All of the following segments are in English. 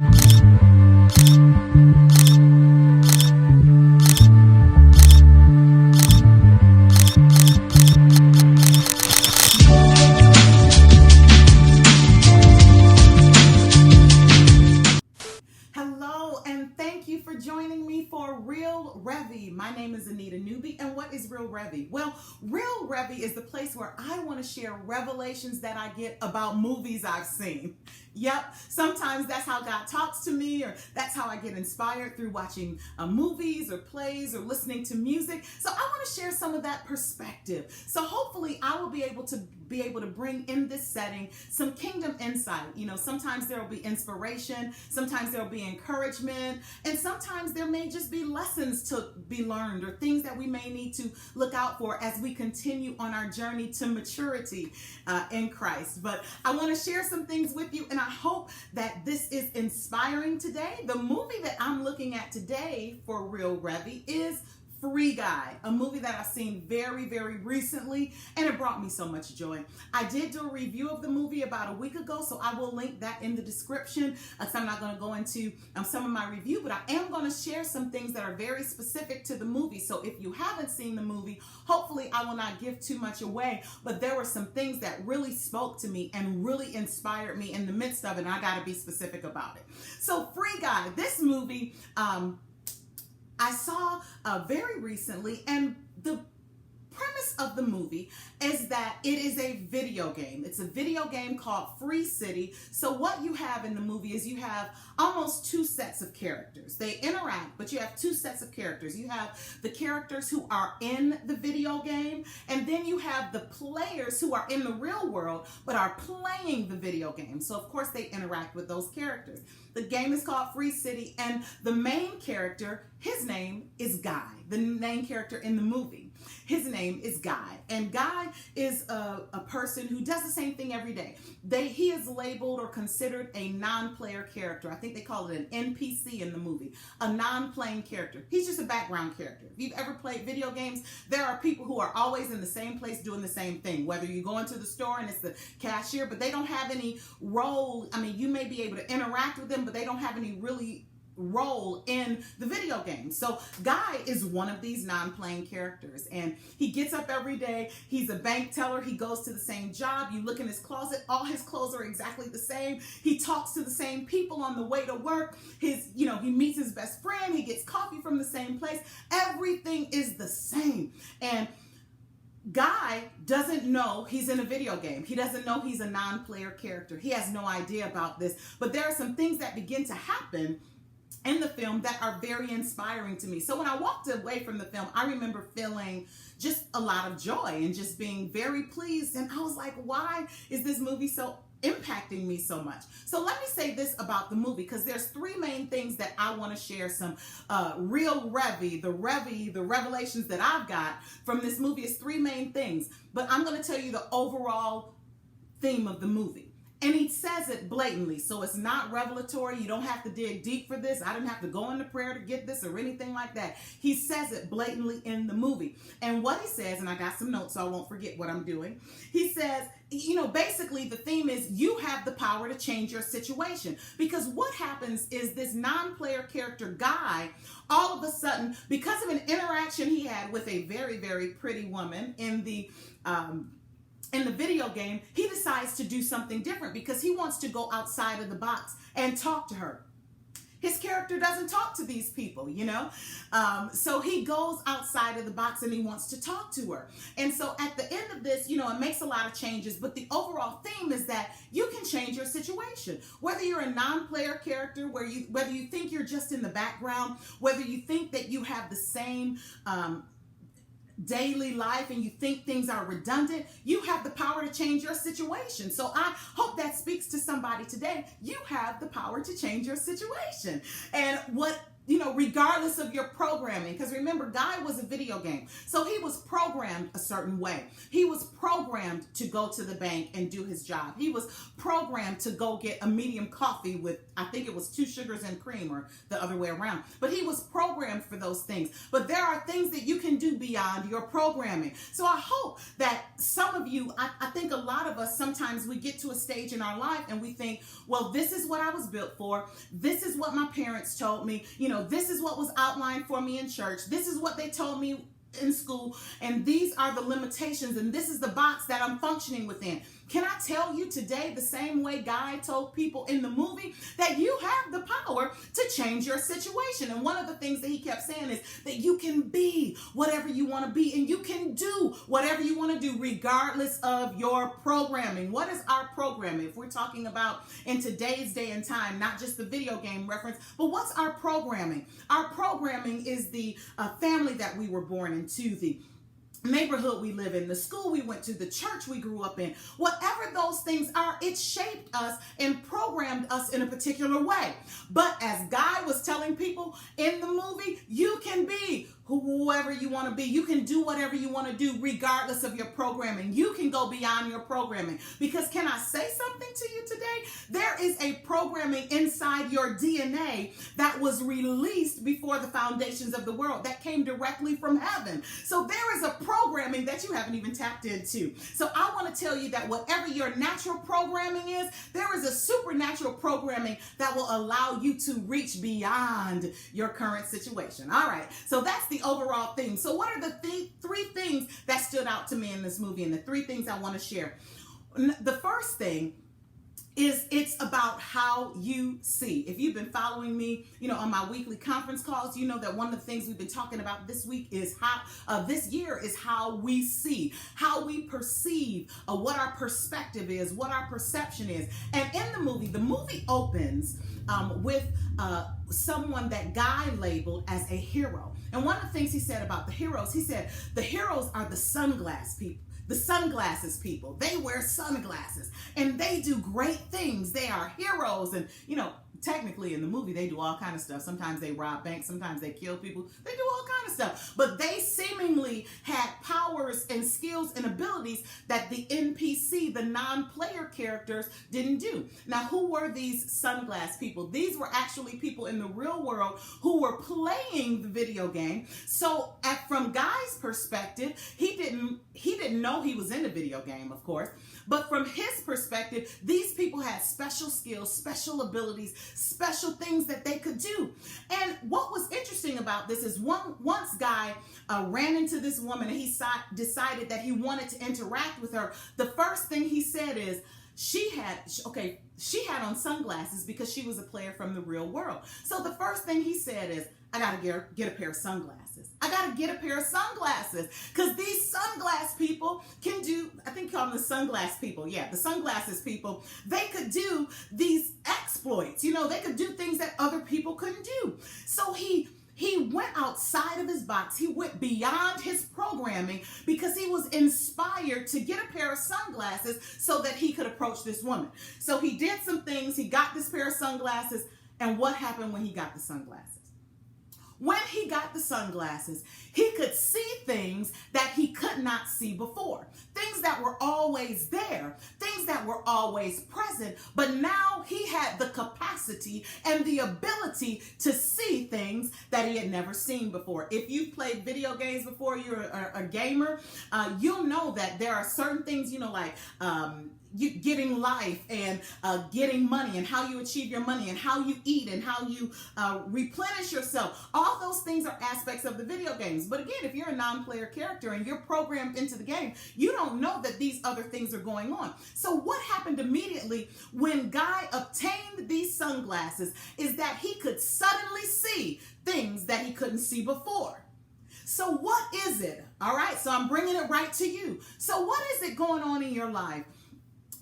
Hello, and thank you for joining me for Real Revvy. My name is Anita Newby, and what is Real Revvy? Well, Real Revvy is the place where I want to share revelations that I get about movies I've seen. Yep, sometimes that's how God talks to me, or that's how I get inspired through watching movies or plays or listening to music. So I want to share some of that perspective. So hopefully I will be able to bring in this setting some kingdom insight. You know, sometimes there will be inspiration, sometimes there will be encouragement, and sometimes there may just be lessons to be learned or things that we may need to look out for as we continue on our journey to maturity in Christ. But I want to share some things with you, and I hope that this is inspiring today. The movie that I'm looking at today for Real Revvy is Free Guy, a movie that I've seen very, very recently, and it brought me so much joy. I did do a review of the movie about a week ago, so I will link that in the description. So I'm not going to go into some of my review, but I am going to share some things that are very specific to the movie. So if you haven't seen the movie, hopefully I will not give too much away, but there were some things that really spoke to me and really inspired me in the midst of it, and I got to be specific about it. So Free Guy, this movie, I saw very recently, and the premise of the movie is that it is a video game. It's a video game called Free City. So what you have in the movie is you have almost two sets of characters. They interact, but you have two sets of characters. You have the characters who are in the video game, and then you have the players who are in the real world but are playing the video game. So of course they interact with those characters. The game is called Free City, and the main character, his name is Guy, the main character in the movie. His name is Guy, and Guy is a person who does the same thing every day. He is labeled or considered a non-player character. I think they call it an NPC in the movie, a non-playing character. He's just a background character. If you've ever played video games, there are people who are always in the same place doing the same thing, whether you go into the store and it's the cashier, but they don't have any role. I mean, you may be able to interact with them, but they don't have any really role in the video game. So Guy is one of these non-playing characters, and he gets up every day. He's a bank teller. He goes to the same job. You look in his closet, all his clothes are exactly the same. He talks to the same people on the way to work. He meets his best friend. He gets coffee from the same place. Everything is the same. And Guy doesn't know he's in a video game. He doesn't know he's a non-player character. He has no idea about this. But there are some things that begin to happen in the film that are very inspiring to me. So when I walked away from the film, I remember feeling just a lot of joy and just being very pleased. And I was like, why is this movie so impacting me so much? So let me say this about the movie, because there's three main things that I want to share some real Revvy, the revelations that I've got from this movie is three main things. But I'm going to tell you the overall theme of the movie. And he says it blatantly, so it's not revelatory. You don't have to dig deep for this. I didn't have to go into prayer to get this or anything like that. He says it blatantly in the movie. And what he says, and I got some notes so I won't forget what I'm doing. He says, basically the theme is you have the power to change your situation. Because what happens is this non-player character Guy, all of a sudden, because of an interaction he had with a very, very pretty woman in the video game, he decides to do something different because he wants to go outside of the box and talk to her. His character doesn't talk to these people, so he goes outside of the box and he wants to talk to her. And so at the end of this, it makes a lot of changes, but the overall theme is that you can change your situation. Whether you're a non-player character, whether you think you're just in the background, whether you think that you have the same daily life and you think things are redundant, you have the power to change your situation. So I hope that speaks to somebody today. You have the power to change your situation. And what regardless of your programming. Because remember, Guy was a video game. So he was programmed a certain way. He was programmed to go to the bank and do his job. He was programmed to go get a medium coffee with, I think it was 2 sugars and cream, or the other way around. But he was programmed for those things. But there are things that you can do beyond your programming. So I hope that some of you, I think a lot of us, sometimes we get to a stage in our life and we think, well, this is what I was built for. This is what my parents told me. This is what was outlined for me in church. This is what they told me in school. And these are the limitations. And this is the box that I'm functioning within. Can I tell you today, the same way Guy told people in the movie, that you have the power to change your situation. And one of the things that he kept saying is that you can be whatever you want to be, and you can do whatever you want to do regardless of your programming. What is our programming? If we're talking about in today's day and time, not just the video game reference, but what's our programming? Our programming is the family that we were born into, the neighborhood we live in, the school we went to, the church we grew up in. Whatever those things are, it shaped us and programmed us in a particular way. But as Guy was telling people in the movie, you can be whoever you want to be. You can do whatever you want to do regardless of your programming. You can go beyond your programming. Because can I say something to you today? There is a programming inside your DNA that was released before the foundations of the world, that came directly from heaven. So there is a programming that you haven't even tapped into. So I want to tell you that whatever your natural programming is, there is a supernatural programming that will allow you to reach beyond your current situation. All right. So that's the overall theme. So what are the 3 things that stood out to me in this movie, and the 3 things I want to share? The first thing is it's about how you see. If you've been following me, on my weekly conference calls, you know that one of the things we've been talking about this week is how, this year is how we see, how we perceive, what our perspective is, what our perception is. And in the movie opens with someone that Guy labeled as a hero. And one of the things he said about the heroes, he said, the heroes are the sunglasses people. They wear sunglasses and they do great things. They are heroes. And, technically in the movie, they do all kind of stuff. Sometimes they rob banks. Sometimes they kill people. They do all kind of stuff. But they seemingly had powers and skills and abilities that the NPC, the non-player characters, didn't do. Now, who were these sunglass people? These were actually people in the real world who were playing the video game. So from Guy's perspective, he didn't know he was in a video game, of course. But from his perspective, these people had special skills, special abilities, special things that they could do. And what was interesting about this is once Guy ran into this woman and he decided that he wanted to interact with her, the first thing he said is, she had on sunglasses because she was a player from the real world. So the first thing he said is, I got to get a pair of sunglasses. I got to get a pair of sunglasses because these sunglass people can do, I think call them the sunglass people. Yeah, the sunglasses people, they could do these exploits. They could do things that other people couldn't do. So he went outside of his box. He went beyond his programming because he was inspired to get a pair of sunglasses so that he could approach this woman. So he did some things. He got this pair of sunglasses. And what happened when he got the sunglasses? When he got the sunglasses, he could see things that he could not see before. Things that were always there, things that were always present, but now he had the capacity and the ability to see things that he had never seen before. If you've played video games before, you're a gamer, you'll know that there are certain things, like you getting life and getting money and how you achieve your money and how you eat and how you replenish yourself. All those things are aspects of the video games. But again, if you're a non-player character and you're programmed into the game, you don't know that these other things are going on. So what happened immediately when Guy obtained these sunglasses is that he could suddenly see things that he couldn't see before. So what is it? All right, so I'm bringing it right to you. So what is it going on in your life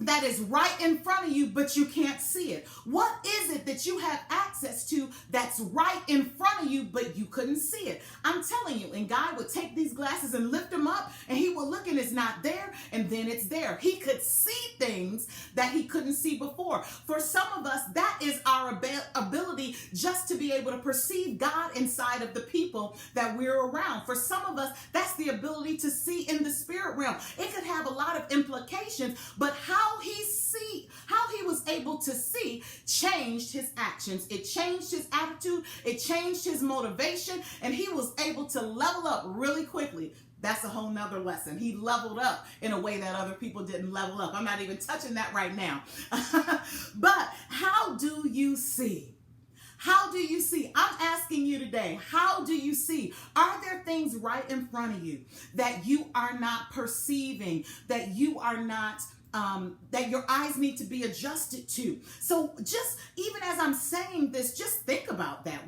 that is right in front of you, but you can't see it? What is it that you have access to that's right in front of you, but you couldn't see it? I'm telling you, and Guy would take these glasses and lift them up, and he would look and it's not there, and then it's there. He could see things that he couldn't see before. For some of us, that is our ability just to be able to perceive God inside of the people that we're around. For some of us, that's the ability to see in the spirit realm. It could have a lot of implications, but how he was able to see changed his actions. It changed his attitude. It changed his motivation, and he was able to level up really quickly. That's a whole nother lesson. He leveled up in a way that other people didn't level up. I'm not even touching that right now. But how do you see? How do you see? I'm asking you today, how do you see? Are there things right in front of you that you are not perceiving, that you are not that your eyes need to be adjusted to? So just even as I'm saying this, just think about that.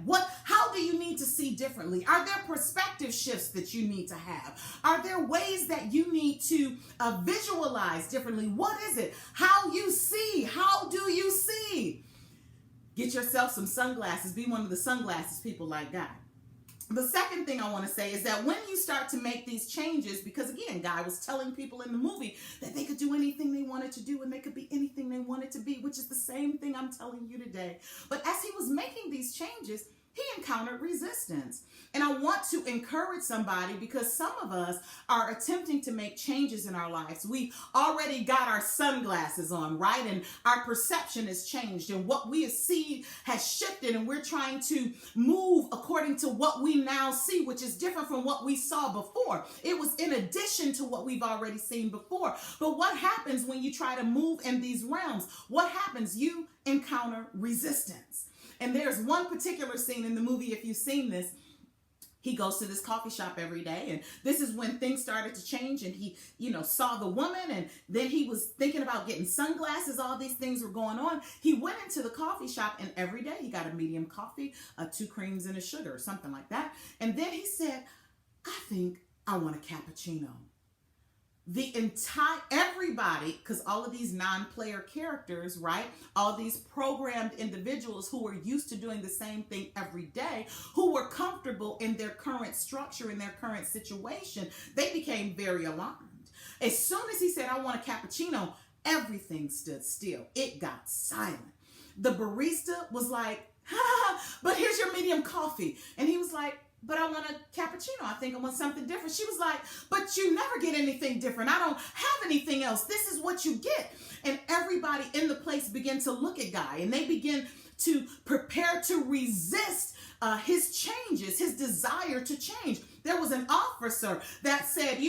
How do you need to see differently? Are there perspective shifts that you need to have? Are there ways that you need to visualize differently? What is it? How you see? How do you see? Get yourself some sunglasses. Be one of the sunglasses people like Guy. The second thing I want to say is that when you start to make these changes, because again, Guy was telling people in the movie that they could do anything they wanted to do and they could be anything they wanted to be, which is the same thing I'm telling you today. But as he was making these changes, he encountered resistance. And I want to encourage somebody, because some of us are attempting to make changes in our lives. We already got our sunglasses on, right? And our perception has changed, and what we see has shifted, and we're trying to move according to what we now see, which is different from what we saw before. It was in addition to what we've already seen before. But what happens when you try to move in these realms? What happens? You encounter resistance. And there's one particular scene in the movie, if you've seen this, he goes to this coffee shop every day, and this is when things started to change, and he, saw the woman, and then he was thinking about getting sunglasses. All these things were going on. He went into the coffee shop, and every day he got a medium coffee, 2 creams and a sugar, or something like that. And then he said, I think I want a cappuccino. Everybody, because all of these non-player characters, right? All these programmed individuals who were used to doing the same thing every day, who were comfortable in their current structure, in their current situation, they became very alarmed. As soon as he said, I want a cappuccino, everything stood still. It got silent. The barista was like, but here's your medium coffee. And he was like, but I want a cappuccino. I think I want something different. She was like, but you never get anything different. I don't have anything else. This is what you get. And everybody in the place began to look at Guy, and they begin to prepare to resist his changes, his desire to change. There was an officer that said,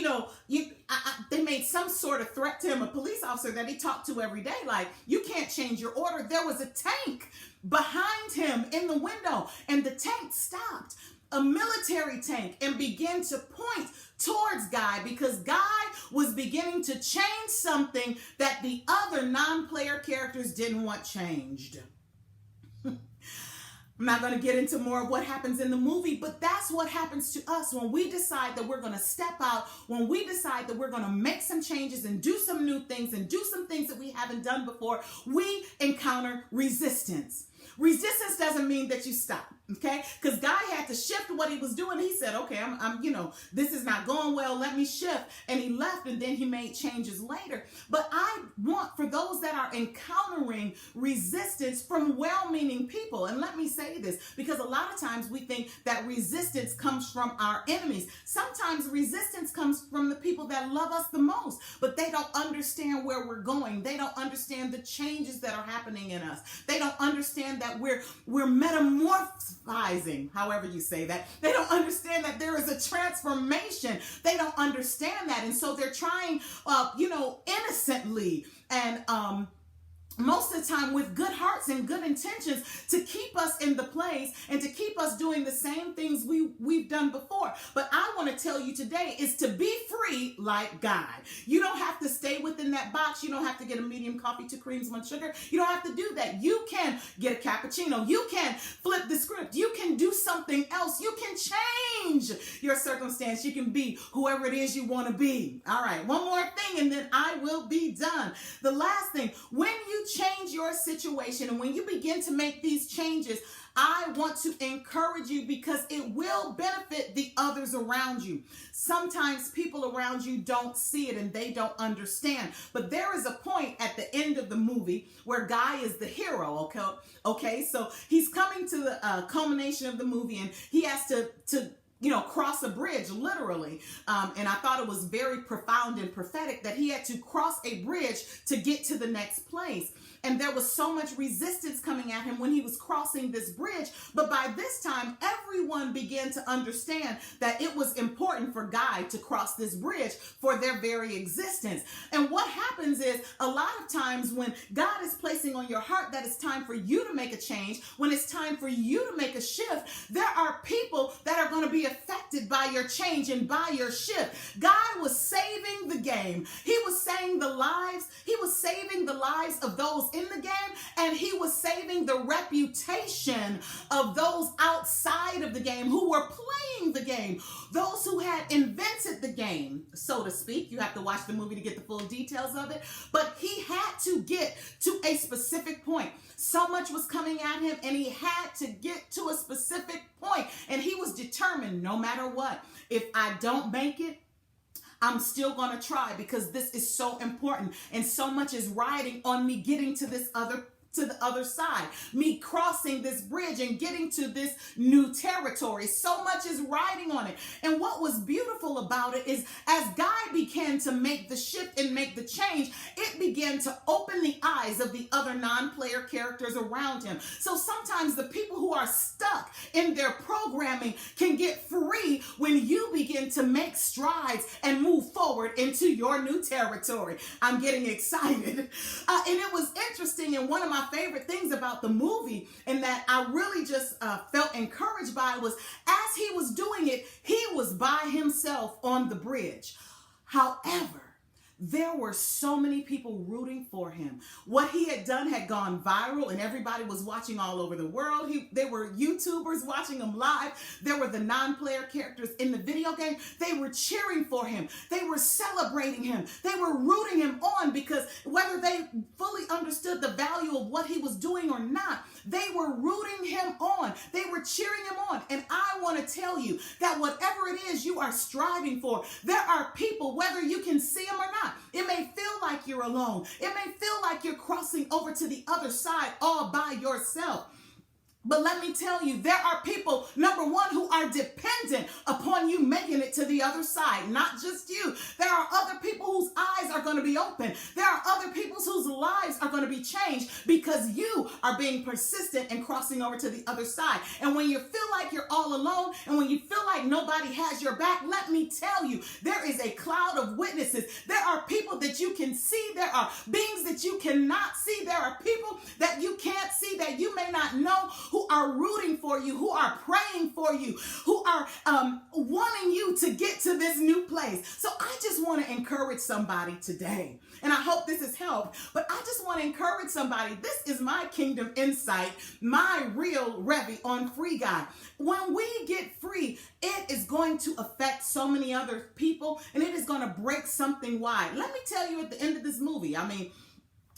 they made some sort of threat to him, a police officer that he talked to every day, like, you can't change your order. There was a tank behind him in the window, and the tank stopped. A military tank, and began to point towards Guy, because Guy was beginning to change something that the other non-player characters didn't want changed. I'm not going to get into more of what happens in the movie, but that's what happens to us when we decide that we're going to step out, when we decide that we're going to make some changes and do some new things and do some things that we haven't done before. We encounter resistance. Resistance doesn't mean that you stop, okay? Because Guy had to shift what he was doing. He said, okay, this is not going well. Let me shift. And he left, and then he made changes later. But I want for those that are encountering resistance from well-meaning people, and let me say this, because a lot of times we think that resistance comes from our enemies. Sometimes resistance comes from the people that love us the most, but they don't understand where we're going. They don't understand the changes that are happening in us. They don't understand that we're metamorphizing, however you say that. They don't understand that there is a transformation. They don't understand that. And so they're trying, innocently and most of the time with good hearts and good intentions to keep us in the place and to keep us doing the same things we've done before. But I want to tell you today is to be free like God. You don't have to stay within that box. You don't have to get a medium coffee, 2 creams, 1 sugar. You don't have to do that. You can get a cappuccino. You can flip the script. You can do something else. You can change your circumstance. You can be whoever it is you want to be. All right, one more thing and then I will be done. The last thing, when you change your situation and when you begin to make these changes, I want to encourage you because it will benefit the others around you. Sometimes people around you don't see it and they don't understand. But there is a point at the end of the movie where Guy is the hero, okay? So he's coming to the culmination of the movie, and he has to cross a bridge, literally. And I thought it was very profound and prophetic that he had to cross a bridge to get to the next place. And there was so much resistance coming at him when he was crossing this bridge. But by this time, everyone began to understand that it was important for Guy to cross this bridge for their very existence. And what happens is, a lot of times when God is placing on your heart that it's time for you to make a change, when it's time for you to make a shift, there are people that are going to be affected by your change and by your shift. God was saving the game. He was saving the lives. He was saving the lives of those in the game, and he was saving the reputation of those outside of the game who were playing the game, those who had invented the game, so to speak. You have to watch the movie to get the full details of it, but he had to get to a specific point. So much was coming at him, and he had to get to a specific point, and he was determined, no matter what, if I don't make it, I'm still going to try, because this is so important, and so much is riding on me getting to the other side, me crossing this bridge and getting to this new territory. So much is riding on it. And what was beautiful about it is, as Guy began to make the shift and make the change, it began to open the eyes of the other non-player characters around him. So sometimes the people who are stuck in their programming can get free when you begin to make strides and move forward into your new territory. I'm getting excited. And it was interesting, and one of my favorite things about the movie, and that I really just felt encouraged by, was as he was doing it, he was by himself on the bridge. However, there were so many people rooting for him. What he had done had gone viral, and everybody was watching all over the world. There were YouTubers watching him live. There were the non-player characters in the video game. They were cheering for him. They were celebrating him. They were rooting him on, because whether they fully understood the value of what he was doing or not, they were rooting him on. They were cheering him on. And I want to tell you that whatever it is you are striving for, there are people, whether you can see them or not. It may feel like you're alone. It may feel like you're crossing over to the other side all by yourself. But let me tell you, there are people, number one, who are dependent upon you making it to the other side, not just you. There are other people whose eyes are going to be open. There are other people whose lives are going to be changed because you are being persistent and crossing over to the other side. And when you feel like you're all alone, and when you feel like nobody has your back, let me tell you, there is a cloud of witnesses. There are people that you can see. There are beings that you cannot see. There are people that you can't see, that you may not know, who are rooting for you, who are praying for you, who are wanting you to get to this new place. So I just want to encourage somebody today, and I hope this has helped, but I just want to encourage somebody. This is my kingdom insight, my real Revvy on Free Guy. When we get free, it is going to affect so many other people, and it is going to break something wide. Let me tell you, at the end of this movie, I mean,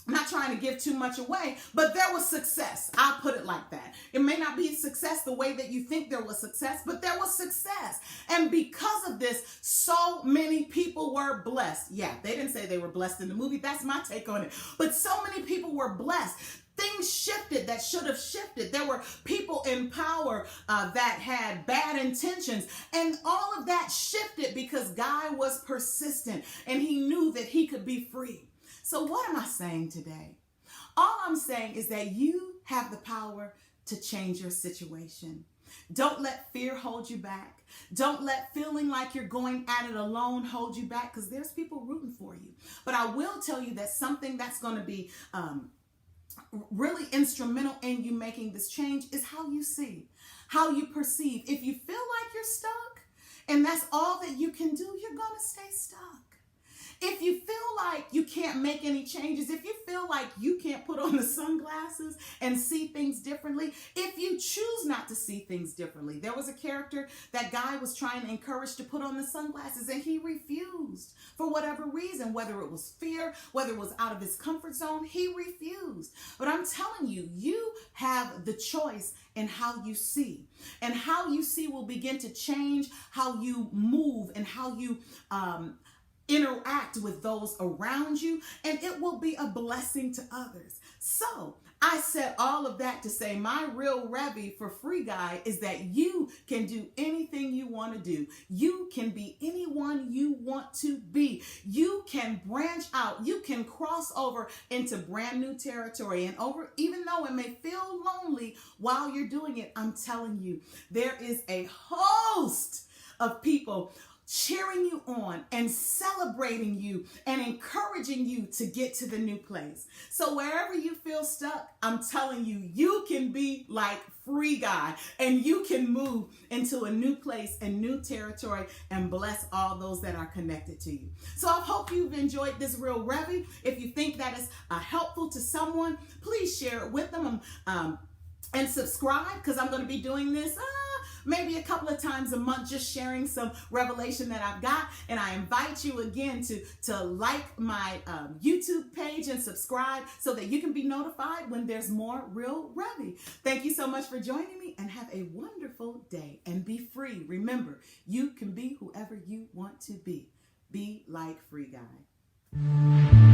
I'm not trying to give too much away, but there was success. I'll put it like that. It may not be success the way that you think there was success, but there was success. And because of this, so many people were blessed. Yeah, they didn't say they were blessed in the movie. That's my take on it. But so many people were blessed. Things shifted that should have shifted. There were people in power that had bad intentions, and all of that shifted because Guy was persistent and he knew that he could be free. So what am I saying today? All I'm saying is that you have the power to change your situation. Don't let fear hold you back. Don't let feeling like you're going at it alone hold you back, because there's people rooting for you. But I will tell you that something that's going to be really instrumental in you making this change is how you see, how you perceive. If you feel like you're stuck and that's all that you can do, you're going to stay stuck. If you feel like you can't make any changes, if you feel like you can't put on the sunglasses and see things differently, if you choose not to see things differently, there was a character that Guy was trying to encourage to put on the sunglasses, and he refused for whatever reason, whether it was fear, whether it was out of his comfort zone, he refused. But I'm telling you, you have the choice in how you see, and how you see will begin to change how you move and how you interact with those around you, and it will be a blessing to others. So I said all of that to say my real Revvy for free guide is that you can do anything you want to do. You can be anyone you want to be. You can branch out. You can cross over into brand new territory. And even though it may feel lonely while you're doing it, I'm telling you, there is a host of people cheering you on and celebrating you and encouraging you to get to the new place. So wherever you feel stuck, I'm telling you, you can be like free guy and you can move into a new place and new territory and bless all those that are connected to you. So I hope you've enjoyed this Real Revvy. If you think that is helpful to someone, please share it with them and subscribe, because I'm going to be doing this maybe a couple of times a month, just sharing some revelation that I've got. And I invite you again to like my YouTube page and subscribe so that you can be notified when there's more Real Revvy. Thank you so much for joining me, and have a wonderful day and be free. Remember, you can be whoever you want to be. Be like Free Guy.